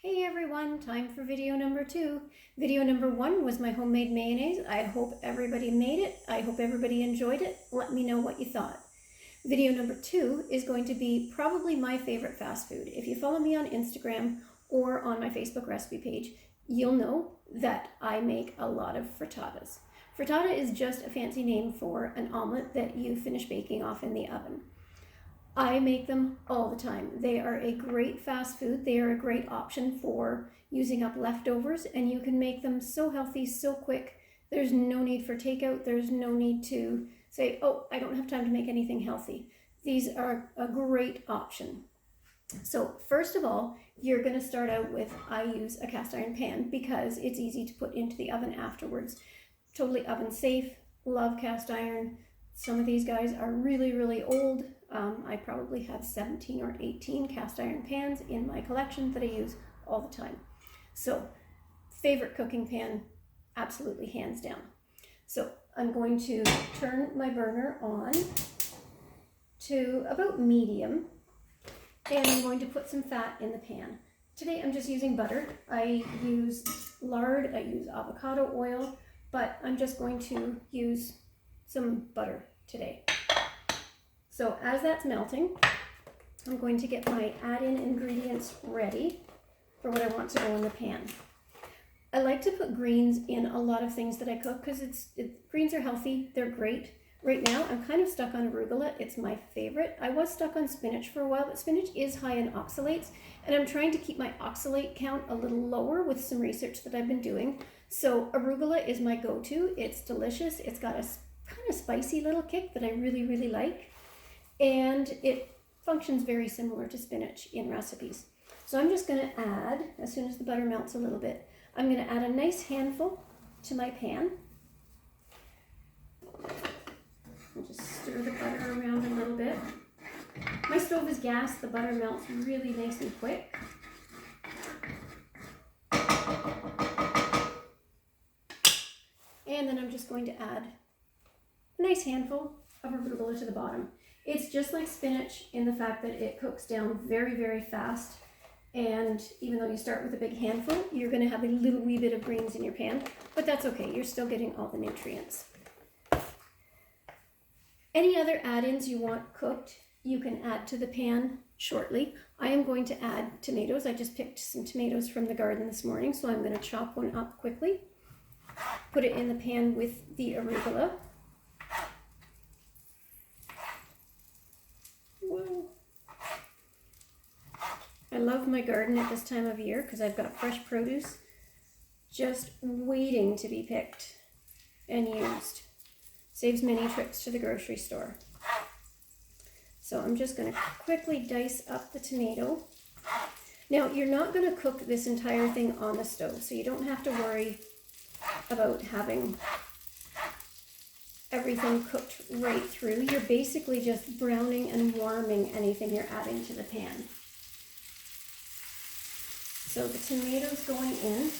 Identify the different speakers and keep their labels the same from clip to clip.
Speaker 1: Hey everyone, time for video number 2. Video number 1 was my homemade mayonnaise. I hope everybody made it. I hope everybody enjoyed it. Let me know what you thought. Video number 2 is going to be probably my favorite fast food. If you follow me on Instagram or on my Facebook recipe page, you'll know that I make a lot of frittatas. Frittata is just a fancy name for an omelet that you finish baking off in the oven. I make them all the time. They are a great fast food. They are a great option for using up leftovers, and you can make them so healthy, so quick. There's no need for takeout. There's no need to say, oh, I don't have time to make anything healthy. These are a great option. So first of all, you're going to start out with, I use a cast iron pan because it's easy to put into the oven afterwards. Totally oven safe. Love cast iron. Some of these guys are really, really old. I probably have 17 or 18 cast iron pans in my collection that I use all the time. So, favorite cooking pan, absolutely hands down. So, I'm going to turn my burner on to about medium, and I'm going to put some fat in the pan. Today I'm just using butter. I use lard, I use avocado oil, but I'm just going to use some butter today. So as that's melting, I'm going to get my add-in ingredients ready for what I want to go in the pan. I like to put greens in a lot of things that I cook because greens are healthy, they're great. Right now I'm kind of stuck on arugula, it's my favorite. I was stuck on spinach for a while, but spinach is high in oxalates, and I'm trying to keep my oxalate count a little lower with some research that I've been doing. So arugula is my go-to. It's delicious, it's got a kind of spicy little kick that I really, really like. And it functions very similar to spinach in recipes. So I'm just going to add, as soon as the butter melts a little bit, I'm going to add a nice handful to my pan. And just stir the butter around a little bit. My stove is gas, the butter melts really nice and quick. And then I'm just going to add a nice handful of arugula to the bottom. It's just like spinach in the fact that it cooks down very, very fast. And even though you start with a big handful, you're going to have a little wee bit of greens in your pan, but that's okay. You're still getting all the nutrients. Any other add-ins you want cooked, you can add to the pan shortly. I am going to add tomatoes. I just picked some tomatoes from the garden this morning, so I'm going to chop one up quickly. Put it in the pan with the arugula. Whoa. I love my garden at this time of year because I've got fresh produce just waiting to be picked and used. Saves many trips to the grocery store. So I'm just going to quickly dice up the tomato. Now, you're not going to cook this entire thing on the stove, so you don't have to worry about having everything cooked right through. You're basically just browning and warming anything you're adding to the pan. So the tomatoes going in.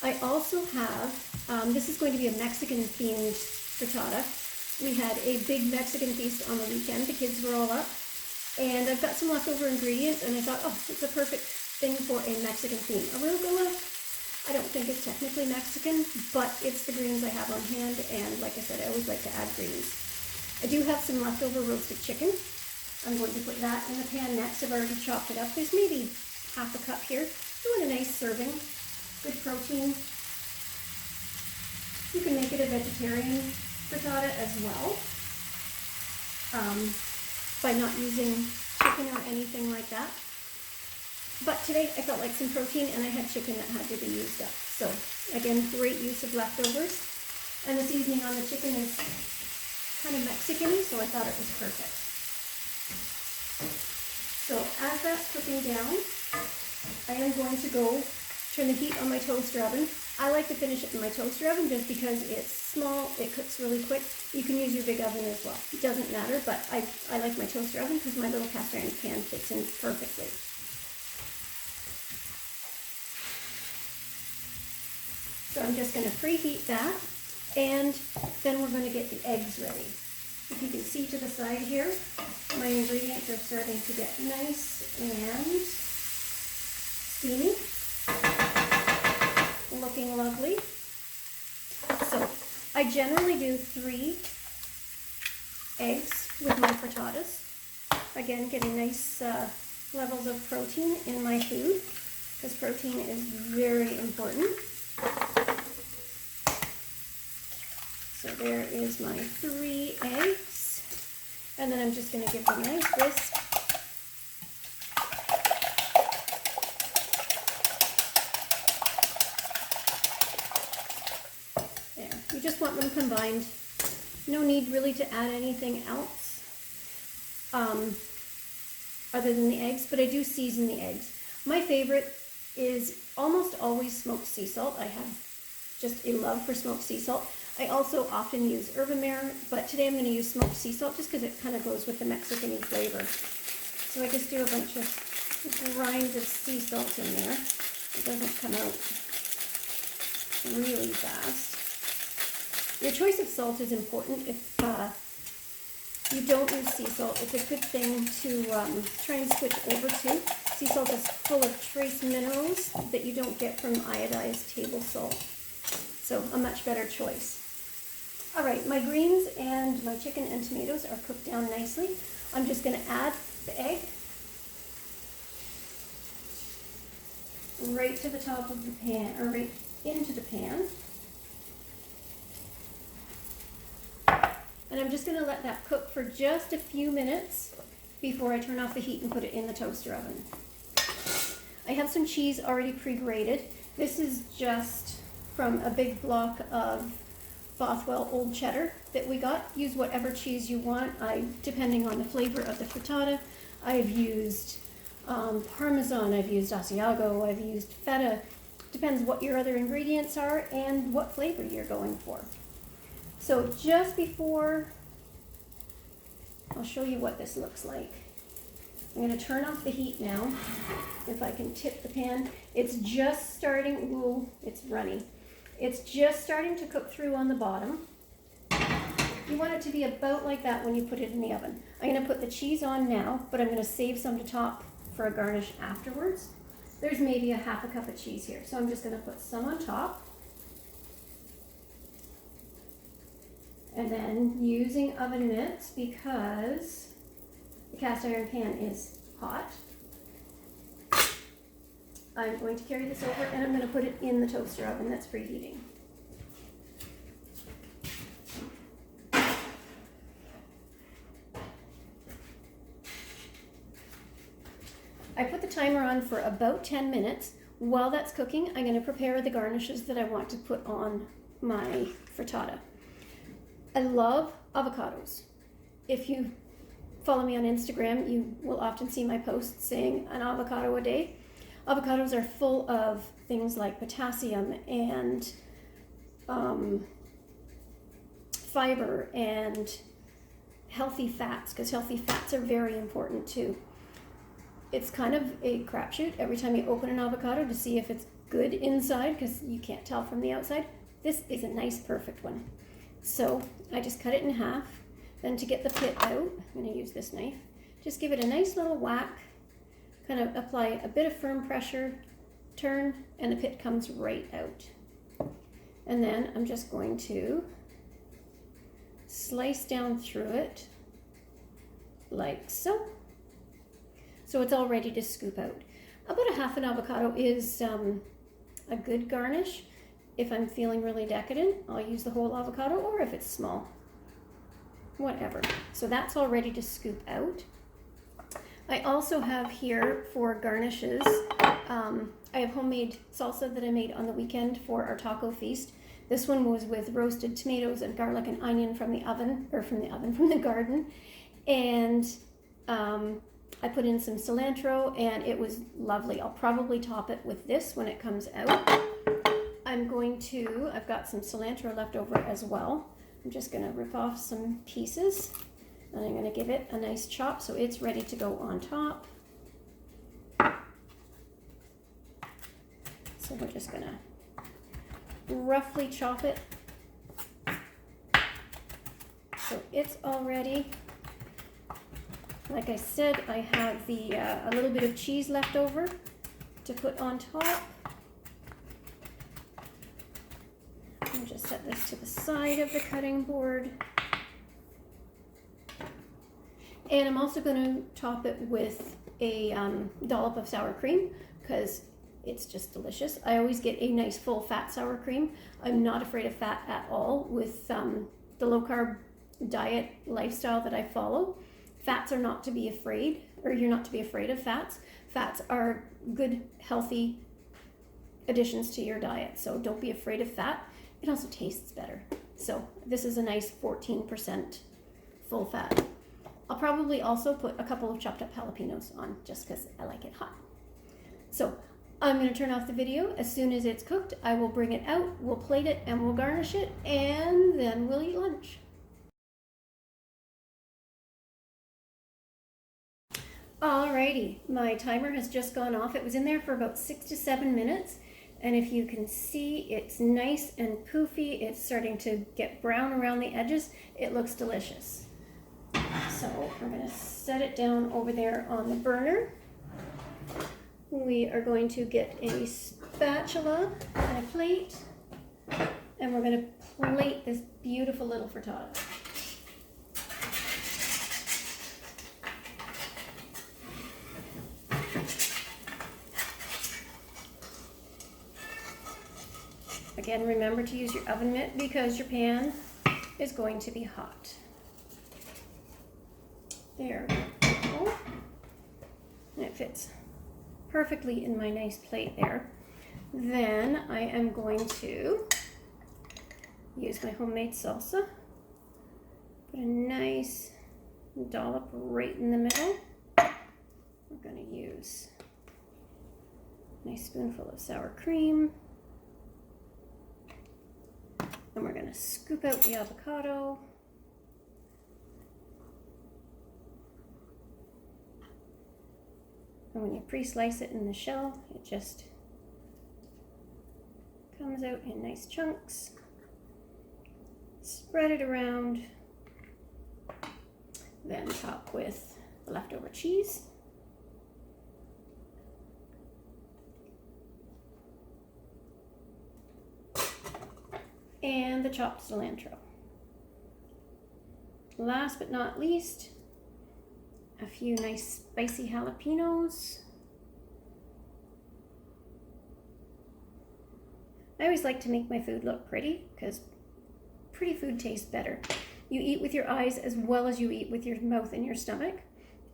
Speaker 1: I also have, this is going to be a Mexican themed frittata. We had a big Mexican feast on the weekend. The kids were all up. And I've got some leftover ingredients, and I thought, oh, it's a perfect thing for a Mexican theme. Arugula, I don't think it's technically Mexican, but it's the greens I have on hand, and like I said, I always like to add greens. I do have some leftover roasted chicken. I'm going to put that in the pan next. I've already chopped it up. There's maybe half a cup here. You want a nice serving, good protein. You can make it a vegetarian frittata as well, by not using chicken or anything like that. But today I felt like some protein, and I had chicken that had to be used up. So again, great use of leftovers. And the seasoning on the chicken is kind of Mexican-y, so I thought it was perfect. So as that's cooking down, I am going to go turn the heat on my toaster oven. I like to finish it in my toaster oven just because it's small, it cooks really quick. You can use your big oven as well. It doesn't matter, but I like my toaster oven because my little cast iron pan fits in perfectly. So I'm just going to preheat that, and then we're going to get the eggs ready. If you can see to the side here, my ingredients are starting to get nice and steamy. looking lovely. So I generally do 3 eggs with my frittatas. Again, getting nice levels of protein in my food, because protein is very important. So there is my 3 eggs. And then I'm just going to give them a nice whisk. There. You just want them combined. No need really to add anything else other than the eggs, but I do season the eggs. My favorite is almost always smoked sea salt. I have just a love for smoked sea salt. I also often use Herbamare, but today I'm going to use smoked sea salt just because it kind of goes with the Mexican-y flavor. So I just do a bunch of grinds of sea salt in there. It doesn't come out really fast. Your choice of salt is important. If you don't use sea salt, it's a good thing to try and switch over to. Sea salt is full of trace minerals that you don't get from iodized table salt. So a much better choice. All right, my greens and my chicken and tomatoes are cooked down nicely. I'm just going to add the egg right to the top of the pan, or right into the pan. And I'm just going to let that cook for just a few minutes before I turn off the heat and put it in the toaster oven. I have some cheese already pre-grated. This is just from a big block of Bothwell Old Cheddar that we got. Use whatever cheese you want, depending on the flavor of the frittata. I've used Parmesan, I've used Asiago, I've used feta. Depends what your other ingredients are and what flavor you're going for. So just before, I'll show you what this looks like. I'm going to turn off the heat now. If I can tip the pan. It's just starting, ooh, it's runny. It's just starting to cook through on the bottom. You want it to be about like that when you put it in the oven. I'm going to put the cheese on now, but I'm going to save some to top for a garnish afterwards. There's maybe a half a cup of cheese here, so I'm just going to put some on top. And then using oven mitts, because the cast iron pan is hot, I'm going to carry this over and I'm going to put it in the toaster oven that's preheating. I put the timer on for about 10 minutes. While that's cooking, I'm going to prepare the garnishes that I want to put on my frittata. I love avocados. If you follow me on Instagram, you will often see my posts saying an avocado a day. Avocados are full of things like potassium and fiber and healthy fats, because healthy fats are very important too. It's kind of a crapshoot every time you open an avocado to see if it's good inside, because you can't tell from the outside. This is a nice, perfect one. So I just cut it in half. Then to get the pit out, I'm going to use this knife. Just give it a nice little whack. Kind of apply a bit of firm pressure, turn, and the pit comes right out. And then I'm just going to slice down through it like so. So it's all ready to scoop out. About a half an avocado is a good garnish. If I'm feeling really decadent, I'll use the whole avocado, or if it's small, whatever. So that's all ready to scoop out. I also have here for garnishes, I have homemade salsa that I made on the weekend for our taco feast. This one was with roasted tomatoes and garlic and onion from the garden. And I put in some cilantro and it was lovely. I'll probably top it with this when it comes out. I've got some cilantro left over as well. I'm just gonna rip off some pieces and I'm gonna give it a nice chop so it's ready to go on top. So we're just gonna roughly chop it. So it's all ready. Like I said, I have a little bit of cheese left over to put on top. set this to the side of the cutting board. And I'm also going to top it with a dollop of sour cream because it's just delicious. I always get a nice full fat sour cream. I'm not afraid of fat at all with the low carb diet lifestyle that I follow. Fats are not to be afraid, or you're not to be afraid of fats. Fats are good, healthy additions to your diet, so don't be afraid of fat. It also tastes better. So this is a nice 14% full fat. I'll probably also put a couple of chopped up jalapenos on just because I like it hot. So I'm going to turn off the video. As soon as it's cooked, I will bring it out, we'll plate it, and we'll garnish it, and then we'll eat lunch. Alrighty, my timer has just gone off. It was in there for about 6 to 7 minutes. And if you can see, it's nice and poofy. It's starting to get brown around the edges. It looks delicious. So I'm going to set it down over there on the burner. We are going to get a spatula and a plate, and we're going to plate this beautiful little frittata. Again, remember to use your oven mitt because your pan is going to be hot. There we go. And it fits perfectly in my nice plate there. Then I am going to use my homemade salsa. Put a nice dollop right in the middle. We're going to use a nice spoonful of sour cream. And we're going to scoop out the avocado. And when you pre-slice it in the shell, it just comes out in nice chunks. Spread it around. Then top with the leftover cheese. And the chopped cilantro. Last but not least, a few nice spicy jalapenos. I always like to make my food look pretty because pretty food tastes better. You eat with your eyes as well as you eat with your mouth and your stomach,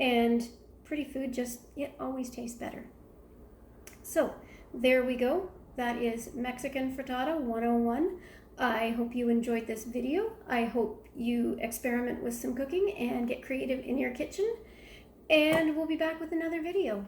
Speaker 1: and pretty food it always tastes better. So there we go. That is Mexican Frittata 101. I hope you enjoyed this video. I hope you experiment with some cooking and get creative in your kitchen. And we'll be back with another video.